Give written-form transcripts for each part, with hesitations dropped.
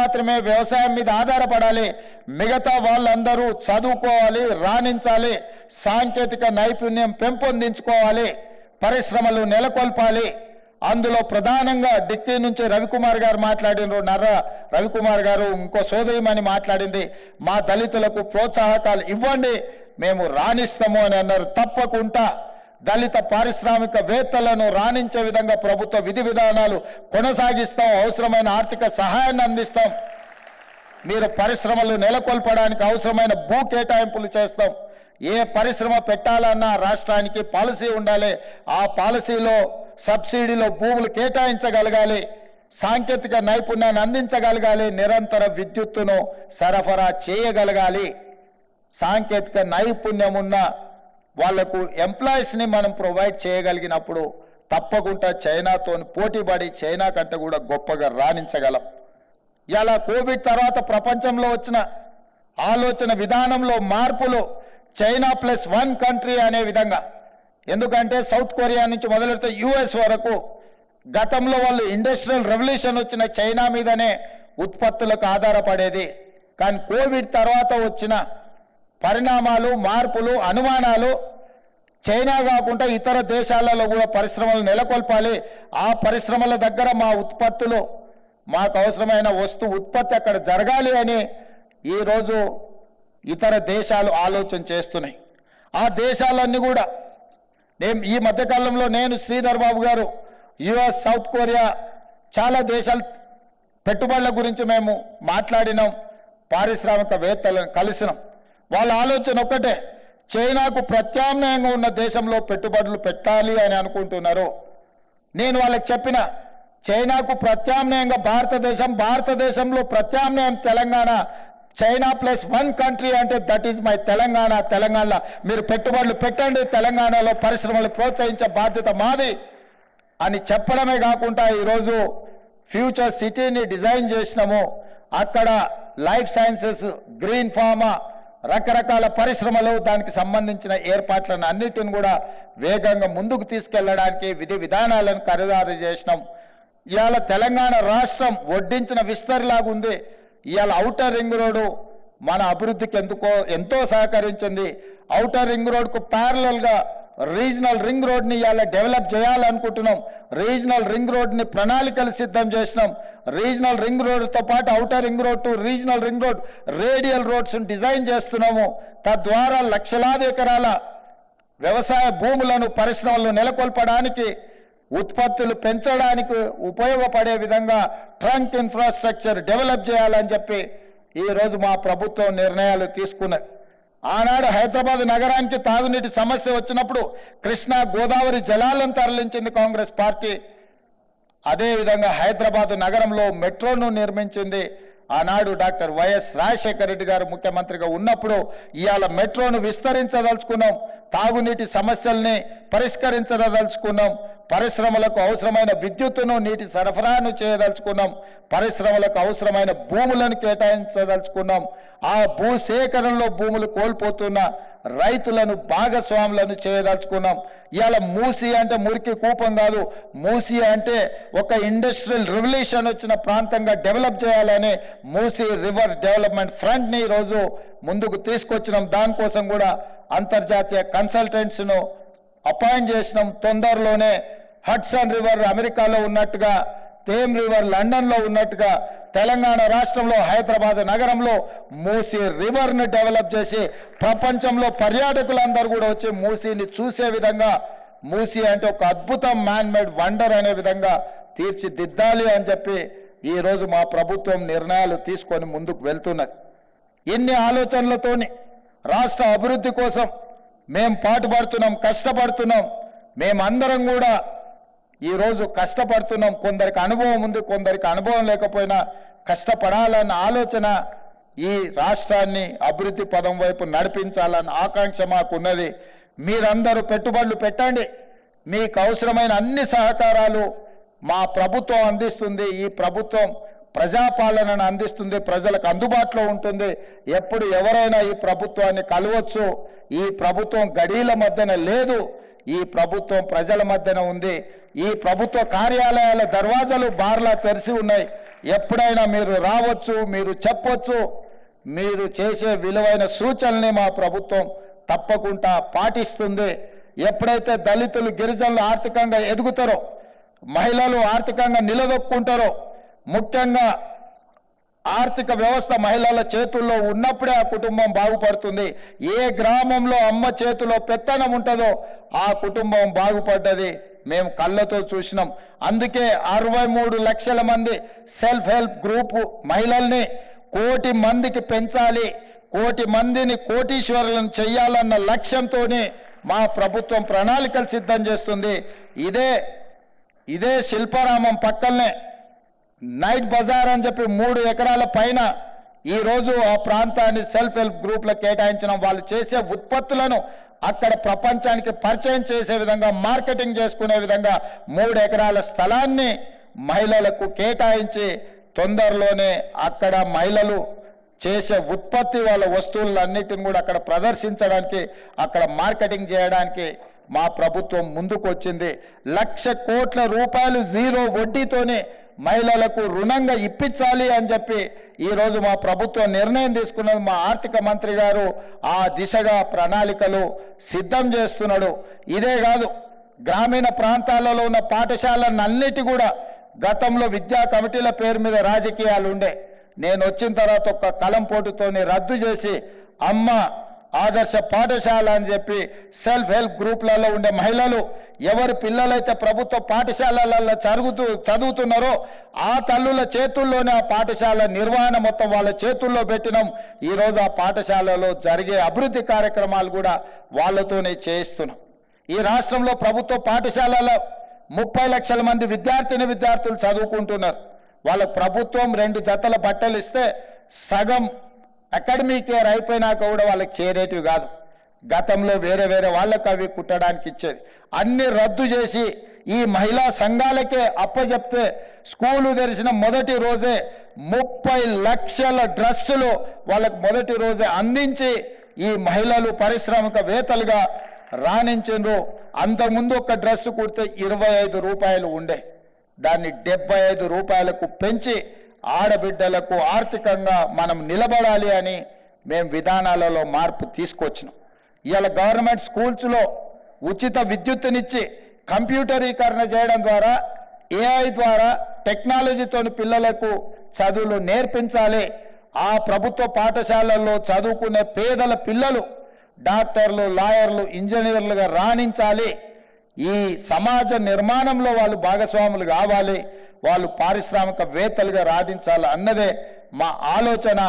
మాత్రమే వ్యవసాయం మీద ఆధారపడాలి. మిగతా వాళ్ళందరూ చదువుకోవాలి, రాణించాలి, సాంకేతిక నైపుణ్యం పెంపొందించుకోవాలి, పరిశ్రమలు నెలకొల్పాలి. అందులో ప్రధానంగా డిక్కీ నుంచి రవికుమార్ గారు మాట్లాడినారు, నర్ర రవికుమార్ గారు, ఇంకో సోదరిమణి మాట్లాడింది, మా దళితులకు ప్రోత్సాహకాలు ఇవ్వండి, మేము రాణిస్తాము అని అన్నారు. తప్పకుండా దళిత పారిశ్రామికవేత్తలను రాణించే విధంగా ప్రభుత్వ విధి విధానాలు కొనసాగిస్తాం, అవసరమైన ఆర్థిక సహాయాన్ని అందిస్తాం. మీరు పరిశ్రమలు నెలకొల్పడానికి అవసరమైన భూ కేటాయింపులు చేస్తాం. ఏ పరిశ్రమ పెట్టాలన్నా రాష్ట్రానికి పాలసీ ఉండాలి. ఆ పాలసీలో సబ్సిడీలో భూములు కేటాయించగలగాలి, సాంకేతిక నైపుణ్యాన్ని అందించగలగాలి, నిరంతర విద్యుత్తును సరఫరా చేయగలగాలి. సాంకేతిక నైపుణ్యం ఉన్న వాళ్లకు ఎంప్లాయీస్ని మనం ప్రొవైడ్ చేయగలిగినప్పుడు తప్పకుండా చైనాతో పోటీపడి చైనా కంటే కూడా గొప్పగా రాణించగలం. ఇలా కోవిడ్ తర్వాత ప్రపంచంలో వచ్చిన ఆలోచన విధానంలో మార్పులు చైనా +1 కంట్రీ అనే విధంగా. ఎందుకంటే సౌత్ కొరియా నుంచి మొదలెడితే US వరకు గతంలో వాళ్ళు ఇండస్ట్రియల్ రెవల్యూషన్ వచ్చిన చైనా మీదనే ఉత్పత్తులకు ఆధారపడేది. కానీ కోవిడ్ తర్వాత వచ్చిన పరిణామాలు, మార్పులు, అనుమానాలు చైనా కాకుండా ఇతర దేశాలలో కూడా పరిశ్రమలు నెలకొల్పాలి. ఆ పరిశ్రమల దగ్గర మా ఉత్పత్తులు, మాకు అవసరమైన ఉత్పత్తి అక్కడ జరగాలి అని ఈరోజు ఇతర దేశాలు ఆలోచన చేస్తున్నాయి. ఆ దేశాలన్నీ కూడా ఈ మధ్యకాలంలో నేను, శ్రీధర్ బాబు గారు, US, సౌత్ కొరియా చాలా దేశాల పెట్టుబడుల గురించి మేము మాట్లాడినాం, పారిశ్రామికవేత్తలను కలిసినాం. వాళ్ళ ఆలోచన ఒక్కటే, చైనాకు ప్రత్యామ్నాయంగా ఉన్న దేశంలో పెట్టుబడులు పెట్టాలి అని అనుకుంటున్నారు. నేను వాళ్ళకి చెప్పిన, చైనాకు ప్రత్యామ్నాయంగా భారతదేశంలో ప్రత్యామ్నాయం తెలంగాణ. చైనా +1 కంట్రీ అంటే దట్ ఈజ్ మై తెలంగాణ. తెలంగాణలో మీరు పెట్టుబడులు పెట్టండి, తెలంగాణలో పరిశ్రమలు ప్రోత్సహించే బాధ్యత మాది అని చెప్పడమే కాకుండా ఈరోజు ఫ్యూచర్ సిటీని డిజైన్ చేసినాము. అక్కడ లైఫ్ సైన్సెస్, గ్రీన్ ఫార్మా, రకరకాల పరిశ్రమలు, దానికి సంబంధించిన ఏర్పాట్లను అన్నిటిని కూడా వేగంగా ముందుకు తీసుకెళ్లడానికి విధి విధానాలను ఖరారు చేసినాం. ఇవాళ తెలంగాణ రాష్ట్రం వడ్డించిన విస్తరిలాగా ఉంది. ఇవాళ ఔటర్ రింగ్ రోడ్డు మన అభివృద్ధికి ఎంతో సహకరించింది. ఔటర్ రింగ్ రోడ్కు ప్యారలల్గా రీజనల్ రింగ్ రోడ్ని ఇవాళ డెవలప్ చేయాలనుకుంటున్నాం. రీజనల్ రింగ్ రోడ్ని ప్రణాళికలు సిద్ధం చేసినాం. రీజనల్ రింగ్ రోడ్తో పాటు outer ring road to regional ring road, radial రోడ్స్ని డిజైన్ చేస్తున్నాము. తద్వారా లక్షలాది ఎకరాల వ్యవసాయ భూములను, పరిశ్రమలను నెలకొల్పడానికి, ఉత్పత్తులు పెంచడానికి ఉపయోగపడే విధంగా ట్రంక్ ఇన్ఫ్రాస్ట్రక్చర్ డెవలప్ చేయాలని చెప్పి ఈరోజు మా ప్రభుత్వం నిర్ణయాలు తీసుకున్నది. ఆనాడు హైదరాబాద్ నగరానికి తాగునీటి సమస్య వచ్చినప్పుడు కృష్ణా గోదావరి జలాలను తరలించింది కాంగ్రెస్ పార్టీ. అదేవిధంగా హైదరాబాద్ నగరంలో మెట్రోను నిర్మించింది ఆనాడు డాక్టర్ వైఎస్ రాజశేఖర రెడ్డి గారు ముఖ్యమంత్రిగా ఉన్నప్పుడు. ఇవాళ మెట్రోను విస్తరించదలుచుకున్నాం, తాగునీటి సమస్యల్ని పరిష్కరించదలుచుకున్నాం, పరిశ్రమలకు అవసరమైన విద్యుత్తును, నీటి సరఫరాను చేయదలుచుకున్నాం, పరిశ్రమలకు అవసరమైన భూములను కేటాయించదలుచుకున్నాం. ఆ భూసేకరణలో భూములు కోల్పోతున్న రైతులను భాగస్వాములను చేయదలుచుకున్నాం. ఇవాళ మూసీ అంటే మురికి కూపం కాదు, మూసీ అంటే ఒక ఇండస్ట్రియల్ రెవల్యూషన్ వచ్చిన ప్రాంతంగా డెవలప్ చేయాలని మూసీ రివర్ డెవలప్మెంట్ ఫ్రంట్ని ఈరోజు ముందుకు తీసుకొచ్చినాం. దానికోసం కూడా అంతర్జాతీయ కన్సల్టెంట్స్ను అపాయింట్ చేసినాం. తొందరలోనే హడ్సన్ రివర్ అమెరికాలో ఉన్నట్టుగా, థేమ్ రివర్ లండన్లో ఉన్నట్టుగా తెలంగాణ రాష్ట్రంలో హైదరాబాద్ నగరంలో మూసీ రివర్ని డెవలప్ చేసి ప్రపంచంలో పర్యాటకులందరూ కూడా వచ్చి మూసీని చూసే విధంగా, మూసీ అంటే ఒక అద్భుతం, మ్యాన్ మేడ్ వండర్ అనే విధంగా తీర్చిదిద్దాలి అని చెప్పి ఈరోజు మా ప్రభుత్వం నిర్ణయాలు తీసుకొని ముందుకు వెళ్తున్నది. ఎన్ని ఆలోచనలతోని రాష్ట్ర అభివృద్ధి కోసం మేము పాటుపడుతున్నాం, కష్టపడుతున్నాం. మేమందరం కూడా ఈరోజు కష్టపడుతున్నాం. కొందరికి అనుభవం ఉంది, కొందరికి అనుభవం లేకపోయినా కష్టపడాలన్న ఆలోచన, ఈ రాష్ట్రాన్ని అభివృద్ధి పదం వైపు నడిపించాలన్న ఆకాంక్ష మాకున్నది. మీరందరూ పెట్టుబడులు పెట్టండి, మీకు అవసరమైన అన్ని సహకారాలు మా ప్రభుత్వం అందిస్తుంది. ఈ ప్రభుత్వం ప్రజాపాలనను అందిస్తుంది, ప్రజలకు అందుబాటులో ఉంటుంది. ఎప్పుడు ఎవరైనా ఈ ప్రభుత్వాన్ని కలవచ్చు. ఈ ప్రభుత్వం గడీల మధ్యన లేదు, ఈ ప్రభుత్వం ప్రజల మధ్యన ఉంది. ఈ ప్రభుత్వ కార్యాలయాల దర్వాజాలు బార్లా తెరిచి ఉన్నాయి. ఎప్పుడైనా మీరు రావచ్చు, మీరు చెప్పొచ్చు. మీరు చేసే విలువైన సూచనల్ని మా ప్రభుత్వం తప్పకుండా పాటిస్తుంది. ఎప్పుడైతే దళితులు, గిరిజనులు ఆర్థికంగా ఎదుగుతారో, మహిళలు ఆర్థికంగా నిలదొక్కుంటారో, ముఖ్యంగా ఆర్థిక వ్యవస్థ మహిళల చేతుల్లో ఉన్నప్పుడే ఆ కుటుంబం బాగుపడుతుంది. ఏ గ్రామంలో అమ్మ చేతిలో పెత్తనం ఉంటుందో ఆ కుటుంబం బాగుపడ్డది మేము కళ్ళతో చూసినాం. అందుకే 63 లక్షల మంది సెల్ఫ్ హెల్ప్ గ్రూప్ మహిళల్ని 1 కోటి మందికి పెంచాలి, 1 కోటి మందిని కోటీశ్వరులను చెయ్యాలన్న లక్ష్యంతోనే మా ప్రభుత్వం ప్రణాళికలు సిద్ధం చేస్తుంది. ఇదే శిల్పారామం పక్కనే నైట్ బజార్ అని చెప్పి 3 ఎకరాల పైన ఈరోజు ఆ ప్రాంతాన్ని సెల్ఫ్ హెల్ప్ గ్రూప్లకు కేటాయించిన వాళ్ళు చేసే ఉత్పత్తులను అక్కడ ప్రపంచానికి పరిచయం చేసే విధంగా, మార్కెటింగ్ చేసుకునే విధంగా 3 ఎకరాల స్థలాన్ని మహిళలకు కేటాయించి తొందరలోనే అక్కడ మహిళలు చేసే ఉత్పత్తి వాళ్ళ వస్తువులన్నిటిని కూడా అక్కడ ప్రదర్శించడానికి, అక్కడ మార్కెటింగ్ చేయడానికి మా ప్రభుత్వం ముందుకు వచ్చింది. 1,00,000 కోట్ల రూపాయలు జీరో వడ్డీతోనే మహిళలకు రుణంగా ఇప్పించాలి అని చెప్పి ఈరోజు మా ప్రభుత్వం నిర్ణయం తీసుకున్నది. మా ఆర్థిక మంత్రి గారు ఆ దిశగా ప్రణాళికలు సిద్ధం చేస్తున్నాడు. ఇదే కాదు, గ్రామీణ ప్రాంతాలలో ఉన్న పాఠశాలలన్నిటి కూడా గతంలో విద్యా కమిటీల పేరు మీద రాజకీయాలు ఉండే. నేను వచ్చిన తర్వాత ఒక కలం పోటుతోని రద్దు చేసి అమ్మ ఆదర్శ పాఠశాల అని చెప్పి సెల్ఫ్ హెల్ప్ గ్రూప్లలో ఉండే మహిళలు ఎవరి పిల్లలైతే ప్రభుత్వ పాఠశాలలలో చదువుతున్నారో ఆ తల్లుల చేతుల్లోనే ఆ పాఠశాల నిర్వహణ మొత్తం వాళ్ళ చేతుల్లో పెట్టినాం. ఈరోజు ఆ పాఠశాలలో జరిగే అభివృద్ధి కార్యక్రమాలు కూడా వాళ్ళతోనే చేయిస్తున్నాం. ఈ రాష్ట్రంలో ప్రభుత్వ పాఠశాలలో 30 లక్షల మంది విద్యార్థులు చదువుకుంటున్నారు. వాళ్ళకు ప్రభుత్వం 2 జతల బట్టలు ఇస్తే సగం అకాడమిక్ ఇయర్ అయిపోయినాక కూడా వాళ్ళకి చేరేటివి కాదు. గతంలో వేరే వాళ్ళకు అవి కుట్టడానికి ఇచ్చేది. అన్ని రద్దు చేసి ఈ మహిళా సంఘాలకే అప్పచెప్తే స్కూలు తెరిచిన మొదటి రోజే 30 లక్షల డ్రెస్సులు వాళ్ళకు మొదటి రోజే అందించి ఈ మహిళలు పారిశ్రామికవేత్తలుగా రాణించారు. అంతకుముందు ఒక డ్రెస్ కుడితే 25 రూపాయలు ఉండే, దాన్ని 75 రూపాయలకు పెంచి ఆడబిడ్డలకు ఆర్థికంగా మనం నిలబడాలి అని మేము విధానాలలో మార్పు తీసుకొచ్చినాం. ఇవాళ గవర్నమెంట్ స్కూల్స్లో ఉచిత విద్యుత్తునిచ్చి కంప్యూటరీకరణ చేయడం ద్వారా, ఏఐ ద్వారా, టెక్నాలజీతో పిల్లలకు చదువులు నేర్పించాలి. ఆ ప్రభుత్వ పాఠశాలల్లో చదువుకునే పేదల పిల్లలు డాక్టర్లు, లాయర్లు, ఇంజనీర్లుగా రాణించాలి. ఈ సమాజ నిర్మాణంలో వాళ్ళు భాగస్వాములు కావాలి, వాళ్ళు పారిశ్రామికవేత్తలుగా రాణించాలి అన్నదే మా ఆలోచన.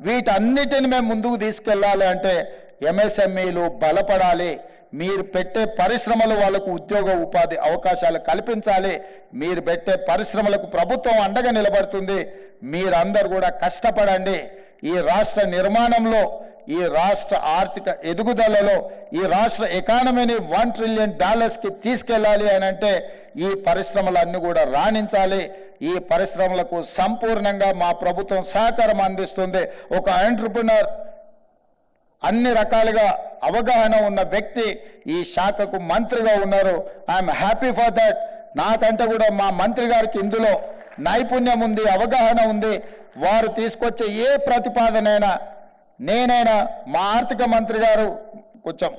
వీటన్నిటిని మేము ముందుకు తీసుకెళ్ళాలి అంటే ఎంఎస్ఎంఈలు బలపడాలి. మీరు పెట్టే పరిశ్రమలు వాళ్ళకు ఉద్యోగ ఉపాధి అవకాశాలు కల్పించాలి. మీరు పెట్టే పరిశ్రమలకు ప్రభుత్వం అండగా నిలబడుతుంది. మీరందరూ కూడా కష్టపడండి. ఈ రాష్ట్ర నిర్మాణంలో, ఈ రాష్ట్ర ఆర్థిక ఎదుగుదలలో, ఈ రాష్ట్ర ఎకానమీని $1 ట్రిలియన్ తీసుకెళ్ళాలి అని అంటే ఈ పరిశ్రమలన్నీ కూడా రాణించాలి. ఈ పరిశ్రమలకు సంపూర్ణంగా మా ప్రభుత్వం సహకారం అందిస్తుంది. ఒక ఎంటర్‌ప్రెన్యూర్, అన్ని రకాలుగా అవగాహన ఉన్న వ్యక్తి ఈ శాఖకు మంత్రిగా ఉన్నారు. I'm happy for that. నాకంటే కూడా మా మంత్రి గారికి ఇందులో నైపుణ్యం ఉంది, అవగాహన ఉంది. వారు తీసుకొచ్చే ఏ ప్రతిపాదనైనా నేనైనా, మా ఆర్థిక మంత్రి గారు కొంచెం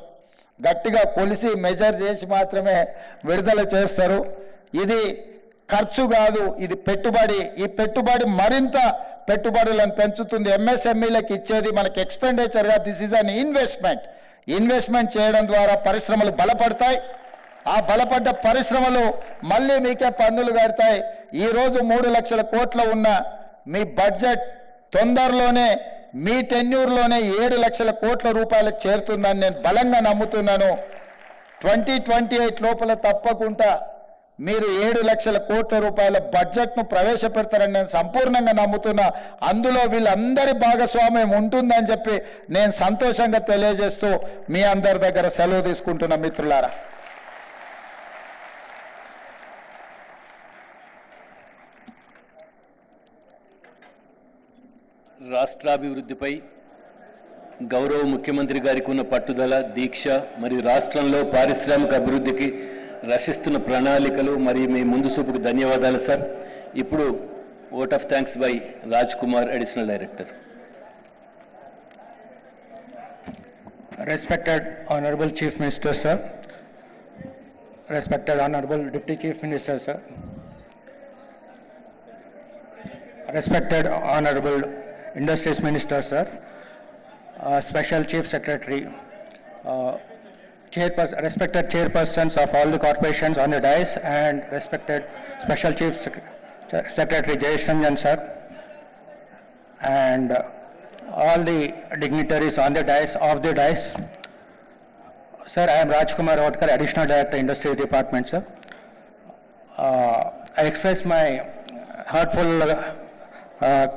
గట్టిగా కొలిసి మెజర్ చేసి మాత్రమే విడుదల చేస్తారు. ఇది ఖర్చు కాదు, ఇది పెట్టుబడి. ఈ పెట్టుబడి మరింత పెట్టుబడులను పెంచుతుంది. ఎంఎస్ఎంఈలకు ఇచ్చేది మనకి ఎక్స్పెండిచర్గా, దిస్ ఈజ్ అన్ ఇన్వెస్ట్మెంట్ చేయడం ద్వారా పరిశ్రమలు బలపడతాయి. ఆ బలపడ్డ పరిశ్రమలు మళ్ళీ మీకే పన్నులు కడతాయి. ఈరోజు 3 లక్షల కోట్ల ఉన్న మీ బడ్జెట్ తొందరలోనే మీ టెన్యూర్లోనే 7 లక్షల కోట్ల రూపాయలకు చేరుతుందని నేను బలంగా నమ్ముతున్నాను. 2028 లోపల తప్పకుండా మీరు 7 లక్షల కోట్ల రూపాయల బడ్జెట్ను ప్రవేశపెడతారని నేను సంపూర్ణంగా నమ్ముతున్నా. అందులో వీళ్ళందరి భాగస్వామ్యం ఉంటుందని చెప్పి నేను సంతోషంగా తెలియజేస్తూ మీ అందరి దగ్గర సెలవు తీసుకుంటున్నా మిత్రులారా. రాష్ట్రాభివృద్ధిపై గౌరవ ముఖ్యమంత్రి గారికి ఉన్న పట్టుదల, దీక్ష మరియు రాష్ట్రంలో పారిశ్రామిక అభివృద్ధికి రచిస్తున్న ప్రణాళికలు మరియు మీ ముందు చూపుకు ధన్యవాదాలు సార్. ఇప్పుడు vote of thanks by Raj Kumar, Additional Director. Respected Honorable Chief Minister, sir. Respected Honorable Deputy Chief Minister, sir. Respected Honorable Industries Minister, sir. Special Chief Secretary, respected chairpersons of all the corporations on the dais, and respected Special Chief Secretary Jayesh Ranjan, sir, and all the dignitaries on the dais, of the dais. Sir, I am Rajkumar Hodkar, Additional Director, Industries Department, sir. I express my heartful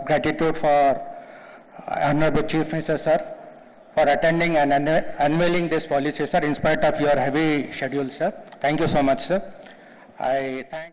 gratitude for Honorable Chief Minister, sir, for attending and unveiling this policy, sir, in spite of your heavy schedule, sir. Thank you so much, sir. I thank